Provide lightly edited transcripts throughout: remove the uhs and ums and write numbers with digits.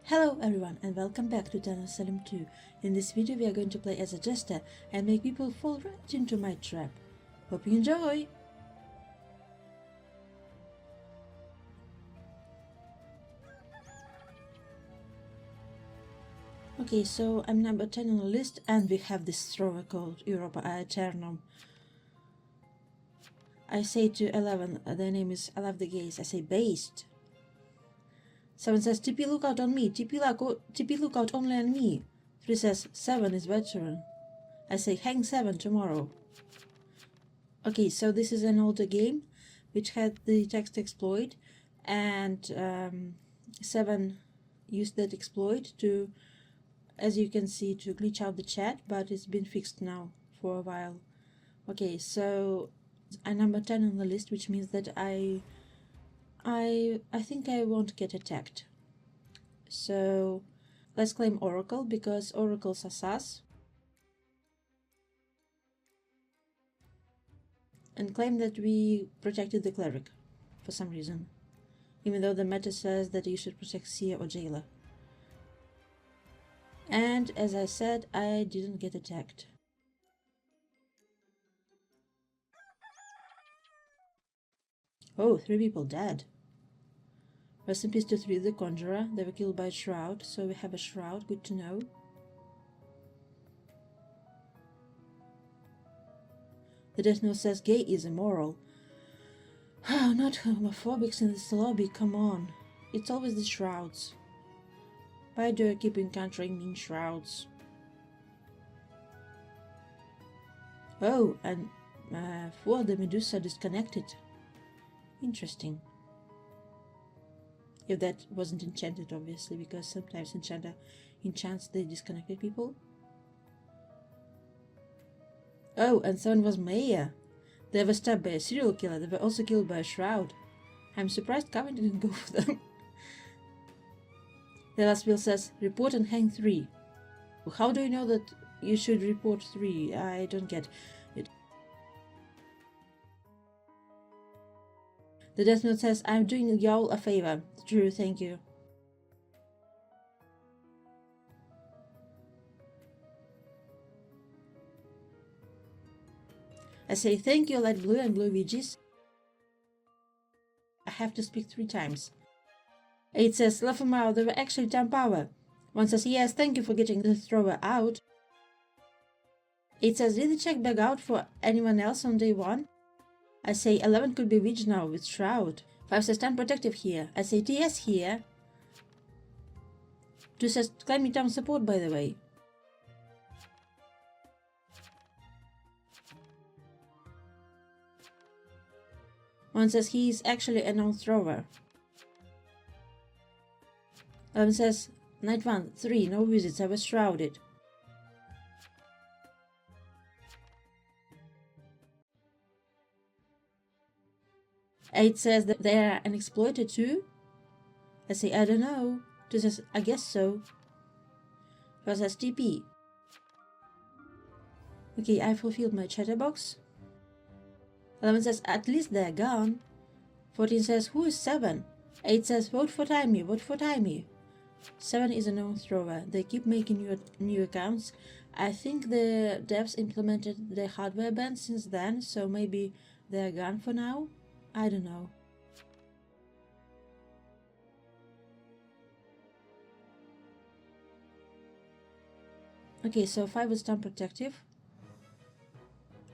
Hello everyone and welcome back to Salem 2. In this video we are going to play as a jester and make people fall right into my trap. Hope you enjoy! Okay, so I'm number 10 on the list and we have this thrower called Europa Aeternum. I say to 11, their name is I love the gaze, I say based. 7 says TP lookout on me, TP lookout only on me. 3 says 7 is veteran. I say hang 7 tomorrow. Okay, so this is an older game which had the text exploit, and 7 used that exploit to, as you can see, to glitch out the chat, but it's been fixed now for a while. Okay, so I'm number 10 on the list, which means that I think I won't get attacked. So let's claim Oracle, because Oracles are sus. And claim that we protected the cleric for some reason, even though the meta says that you should protect seer or jailer. And as I said, I didn't get attacked. Oh, 3 people dead. Rest in peace to 3, the Conjurer. They were killed by a shroud, so we have a shroud, good to know. The Death Note says gay is immoral. Oh, not homophobics in this lobby, come on. It's always the shrouds. Why do I keep encountering mean shrouds? Oh, and 4, the Medusa disconnected. Interesting. If that wasn't enchanted, obviously, because sometimes enchanter enchants the disconnected people. Oh, and 7 was Maya. They were stabbed by a serial killer. They were also killed by a shroud. I'm surprised Kevin didn't go for them. The last will says, report and hang 3. How do you know that you should report 3? I don't get it. The Death Note says, I'm doing y'all a favor. True, thank you. I say thank you, light blue and blue Ouija's. I have to speak 3 times. 8 says, laugh them out, they were actually 10 power. 1 says, yes, thank you for getting the thrower out. 8 says, did the check back out for anyone else on day 1? I say 11 could be witch now with shroud. 5 says, stand protective here. I say TS here. 2 says, climbing down support, by the way. One says he is actually a non-thrower. 11 says, night 1, 3, no visits, I was shrouded. Eight says that they are an exploiter too. I say, I don't know. 2 says, I guess so. 4 says, TP. Okay, I fulfilled my chatterbox. 11 says, at least they're gone. 14 says, who is 7? 8 says, vote for Timey, vote for Timey. 7 is a known thrower. They keep making new accounts. I think the devs implemented the hardware ban since then, so maybe they're gone for now. I don't know. Okay, so 5 is time protective.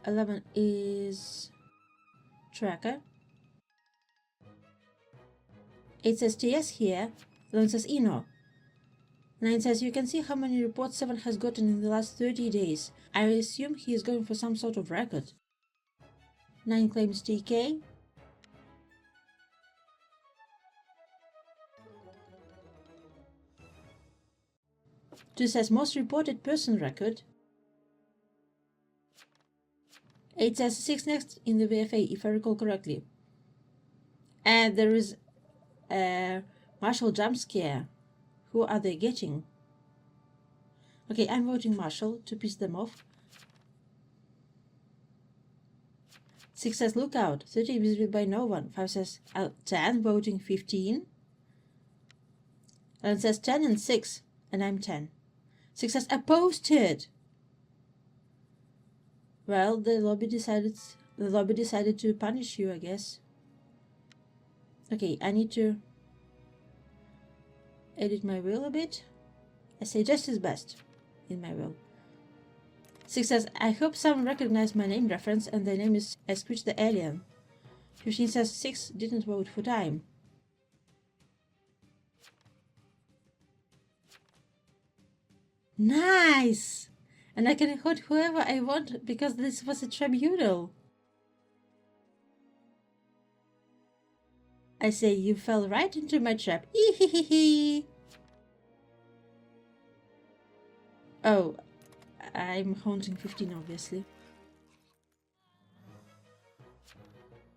11 is tracker. 8 says TS here. 11 says Eno. 9 says you can see how many reports 7 has gotten in the last 30 days. I assume he is going for some sort of record. 9 claims TK. 2 says most reported person record. 8 says 6 next in the VFA, if I recall correctly. And there is a Marshal jump scare. Who are they getting? Okay, I'm voting Marshal to piss them off. 6 says lookout, 30 visited by no one. 5 says 10, voting 15. 11 says 10 and 6, and I'm 10. 6 says, I posted! Well, the lobby decided to punish you, I guess. Okay, I need to edit my will a bit. I say just is best in my will. 6 says, I hope someone recognized my name reference and the name is Squitch the Alien. 15 says 6 didn't vote for time. Nice! And I can vote whoever I want because this was a tribunal. I say, you fell right into my trap. Ehehehe. Oh, I'm haunting 15, obviously.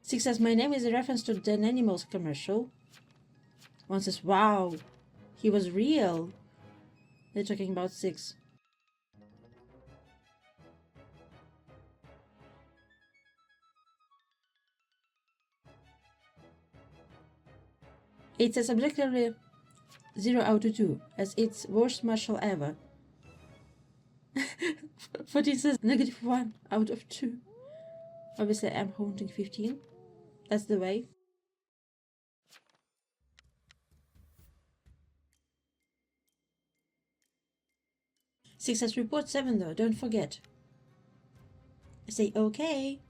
6 says, my name is a reference to Den Animals commercial. 1 says, wow, he was real. They're talking about 6. It says objectively 0 out of 2, as its worst Marshal ever. 14 says negative 1 out of 2. Obviously, I'm haunting 15. That's the way. Six says report 7 though, don't forget. I say okay.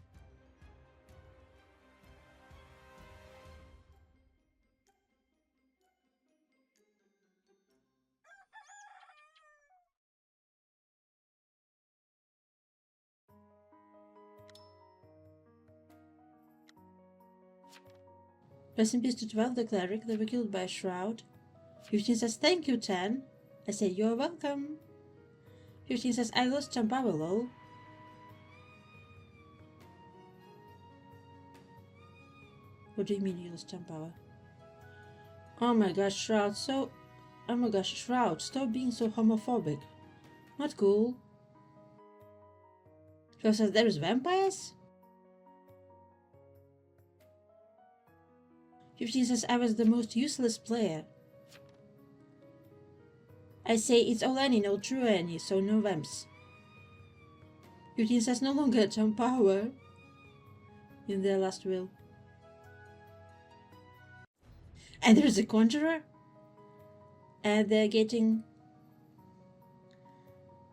Rest in peace to 12, the cleric. They were killed by a shroud. 15 says thank you, 10. I say you're welcome. 15 says I lost some power, lol. What do you mean you lost some power? Oh my gosh, Shroud, oh my gosh, Shroud, stop being so homophobic. Not cool. 12 says there's vampires? 15 says I was the most useless player. I say it's all Annie, no true Annie, so no vamps. 15 says no longer some power in their last will. And there's a conjurer? And they're getting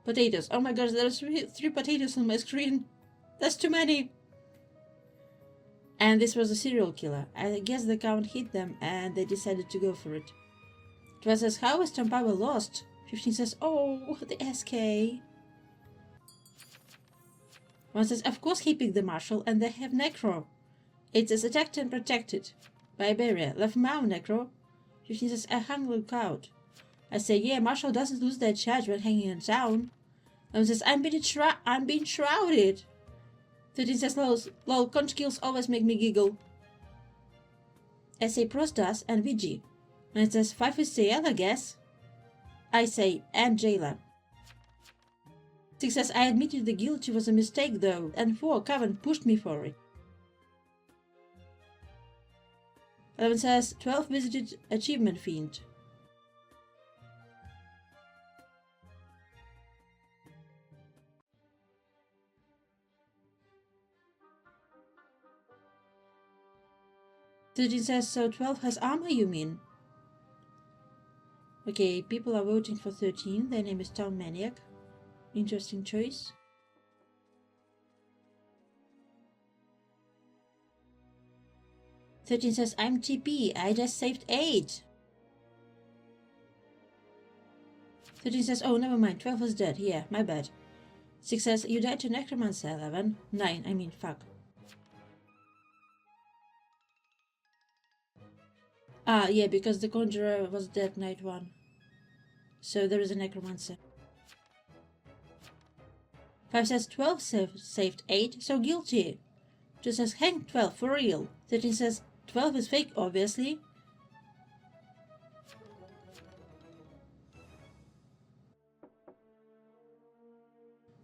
potatoes. Oh my gosh, there's 3 potatoes on my screen. That's too many. And this was a serial killer. I guess the count hit them and they decided to go for it. 12 says, how is Tom Power lost? 15 says, oh, the SK. 1 says, of course he picked the Marshal and they have Necro. 8 says, attacked and protected. By barrier. Left mouth, Necro. 15 says, I hung lookout. I say, yeah, Marshal doesn't lose their charge when hanging on town. 11 says, I'm being shrouded. 13 says, lol, conch kills always make me giggle. I say, Pros does, and VG. And it says, 5 is CL, I guess. I say, and Jailer. 6 says, I admitted the guilty was a mistake though, and 4, Coven pushed me for it. 11 says, 12 visited Achievement Fiend. Thirteen says, so 12 has armor, you mean? Okay, people are voting for 13. Their name is Town Maniac. Interesting choice. Thirteen says, I'm TP. I just saved 8. 13 says, oh, never mind. 12 was dead. Yeah, my bad. 6 says, you died to Necromancer, 11. 9, I mean, fuck. Ah, yeah, because the Conjurer was dead night 1. So there is a Necromancer. 5 says 12 saved 8, so guilty. 2 says hang 12, for real. 13 says 12 is fake, obviously.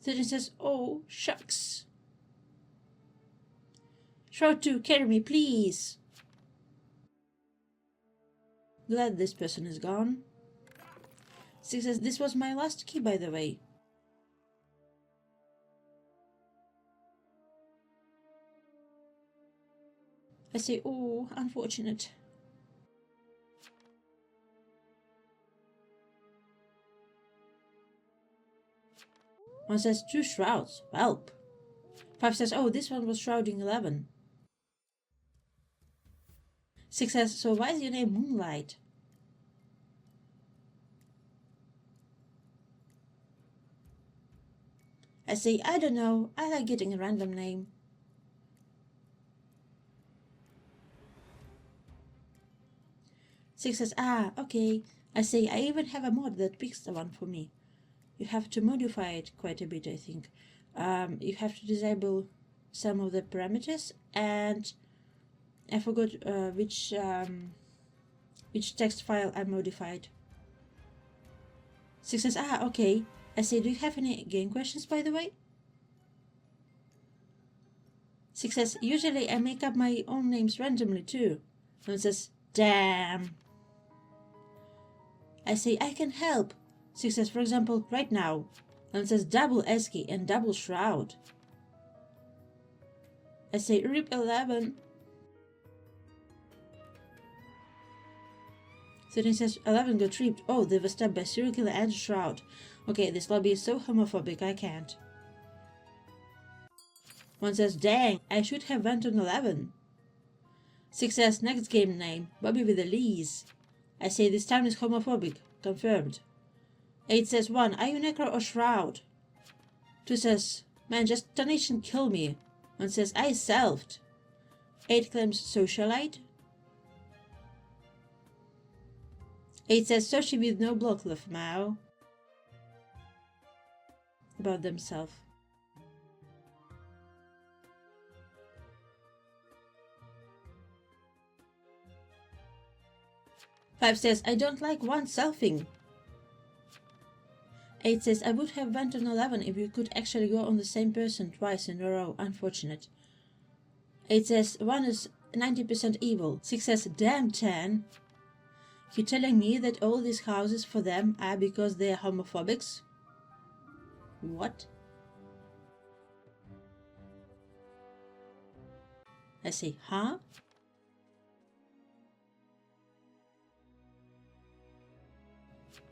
Thirteen says, oh, shucks. Shroud 2, carry me, please. Glad this person is gone. 6 says, this was my last key, by the way. I say, oh, unfortunate. One says, 2 shrouds. Welp. 5 says, oh, this one was shrouding 11. 6 says, so why is your name Moonlight? I say, I don't know. I like getting a random name. 6 says, ah, okay. I say, I even have a mod that picks the one for me. You have to modify it quite a bit, I think. You have to disable some of the parameters, and I forgot which text file I modified. 6 says, ah, okay. I say, do you have any game questions, by the way? 6 says, usually I make up my own names randomly too. 1 says, damn. I say, I can help. 6 says, for example, right now. 1 says, double Esky and double Shroud. I say, rip 11. 13 says, 11 got ripped. Oh, they were stabbed by serial killer and Shroud. Okay, this lobby is so homophobic, I can't. 1 says, dang, I should have went on 11. 6 says, next game name, Bobby with a Lees. I say, this town is homophobic. Confirmed. 8 says, 1, are you Necro or Shroud? 2 says, man, just donation kill me. 1 says, I selfed. 8 claims socialite. 8 says, Soshi with no block left, Mao. About themselves. 5 says, I don't like one selfing. 8 says, I would have went on 11 if you could actually go on the same person twice in a row. Unfortunate. 8 says, 1 is 90% evil. 6 says, damn 10. You telling me that all these houses for them are because they are homophobics? What? I say, huh?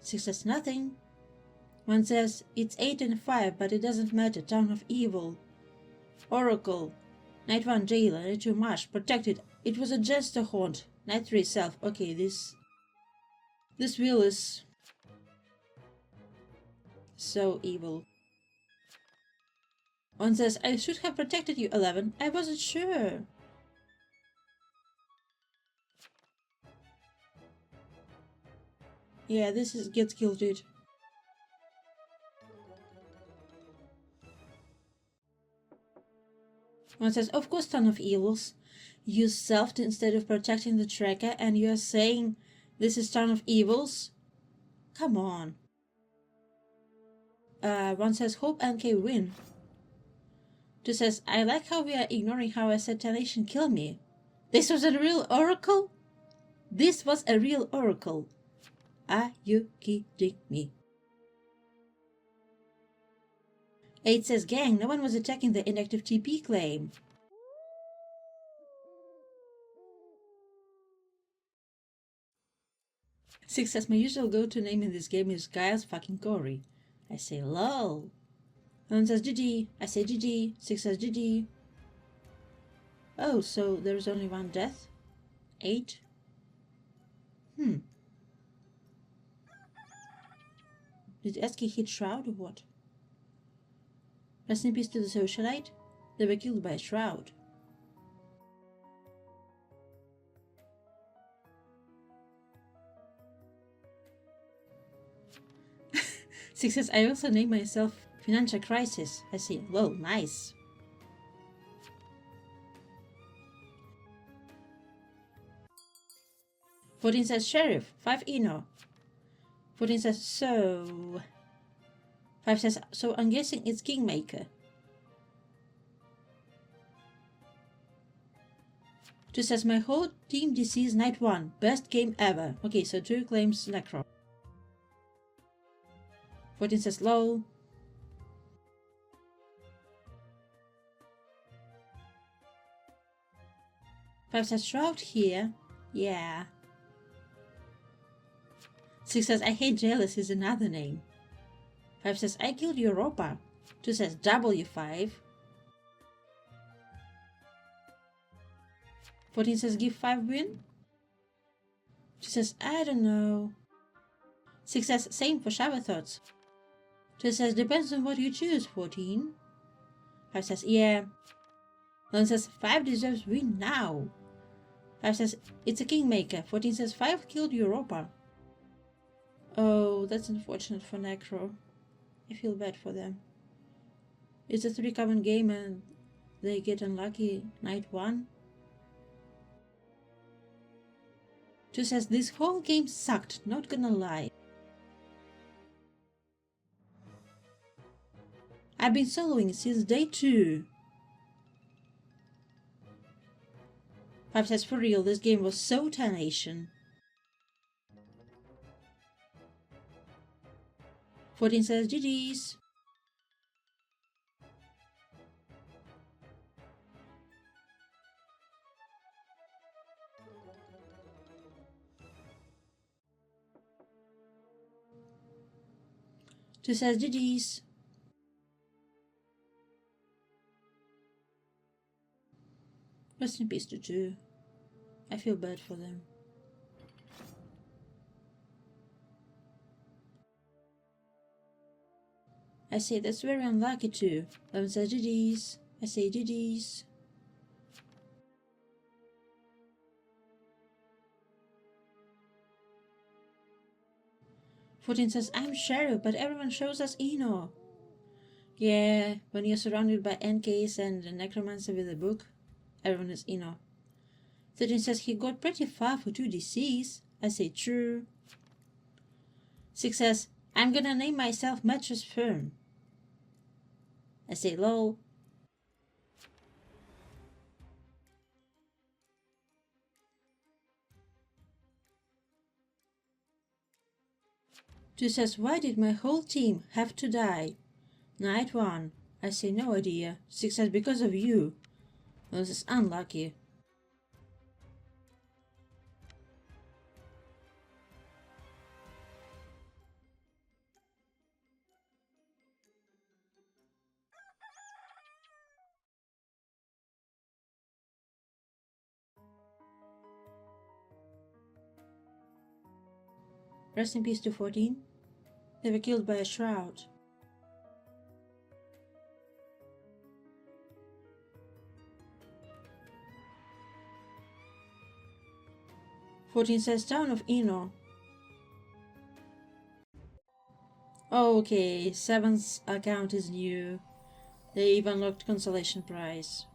6 says, nothing. 1 says, it's 8 and 5, but it doesn't matter. Town of Evil. Oracle. Night 1 jailer. Night 2 Marsh. Protected. It was a jester haunt. Night 3 self. Okay, this wheel is so evil. 1 says, I should have protected you, 11. I wasn't sure. Yeah, this is gets guilted. 1 says, of course, Ton of Evils. You selfed instead of protecting the tracker, and you're saying this is Ton of Evils? Come on. 1 says, hope NK win. 2 says, I like how we are ignoring how I said Tanation kill me. This was a real oracle? This was a real oracle. Are you kidding me? 8 says, gang, no one was attacking the inactive TP claim. 6 says, my usual go-to name in this game is Giles fucking Corey. I say, lol. 1 says, GG. I say, GG. 6 says, GG. Oh, so there's only 1 death? 8? Did Esky hit Shroud or what? Rest in peace to the socialite. They were killed by a Shroud. Six says, I also named myself Financial Crisis. I see. Whoa, nice. Fourteen says, Sheriff. 5 Eno. 14 says, so... 5 says, so I'm guessing it's Kingmaker. 2 says, my whole team DC's Night 1. Best game ever. Okay, so 2 claims Necro. 14 says lol. 5 says Shroud here. Yeah. 6 says I hate jealous is another name. 5 says I killed Europa. 2 says W5. 14 says give 5 win. 2 says I don't know. 6 says same for shower thoughts. 2 says depends on what you choose, 14. 5 says yeah. 1 says 5 deserves win now. 5 says it's a kingmaker. 14 says 5 killed Europa. Oh, that's unfortunate for Necro. I feel bad for them. It's a 3-common game and they get unlucky night 1. 2 says this whole game sucked, not gonna lie. I've been soloing since day 2. 5 says for real, this game was so tarnation. 14 says GG's. Two says GG's. Rest in peace to 2. I feel bad for them. I say that's very unlucky too. 11 says GG's. I say GG's. Fourteen says I'm Sheriff, but everyone shows us Eno. Yeah, when you're surrounded by NKs and a necromancer with a book, everyone is Eno. 13 says he got pretty far for 2 DCs. I say true. 6 says I'm gonna name myself Mattress Firm. I say lol. 2 says why did my whole team have to die? Night 1. I say no idea. 6 says because of you. Well, this is unlucky. Rest in peace to 14. They were killed by a shroud. "14 says town of Eno." Oh, okay, 7's account is new. They even unlocked consolation prize.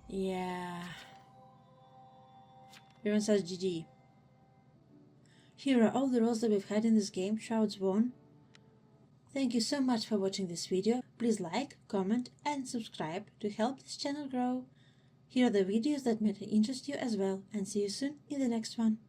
Yeah. Everyone says GG. Here are all the roles that we've had in this game. Shrouds won. Thank you so much for watching this video. Please like, comment and subscribe to help this channel grow. Here are the videos that might interest you as well, and see you soon in the next one.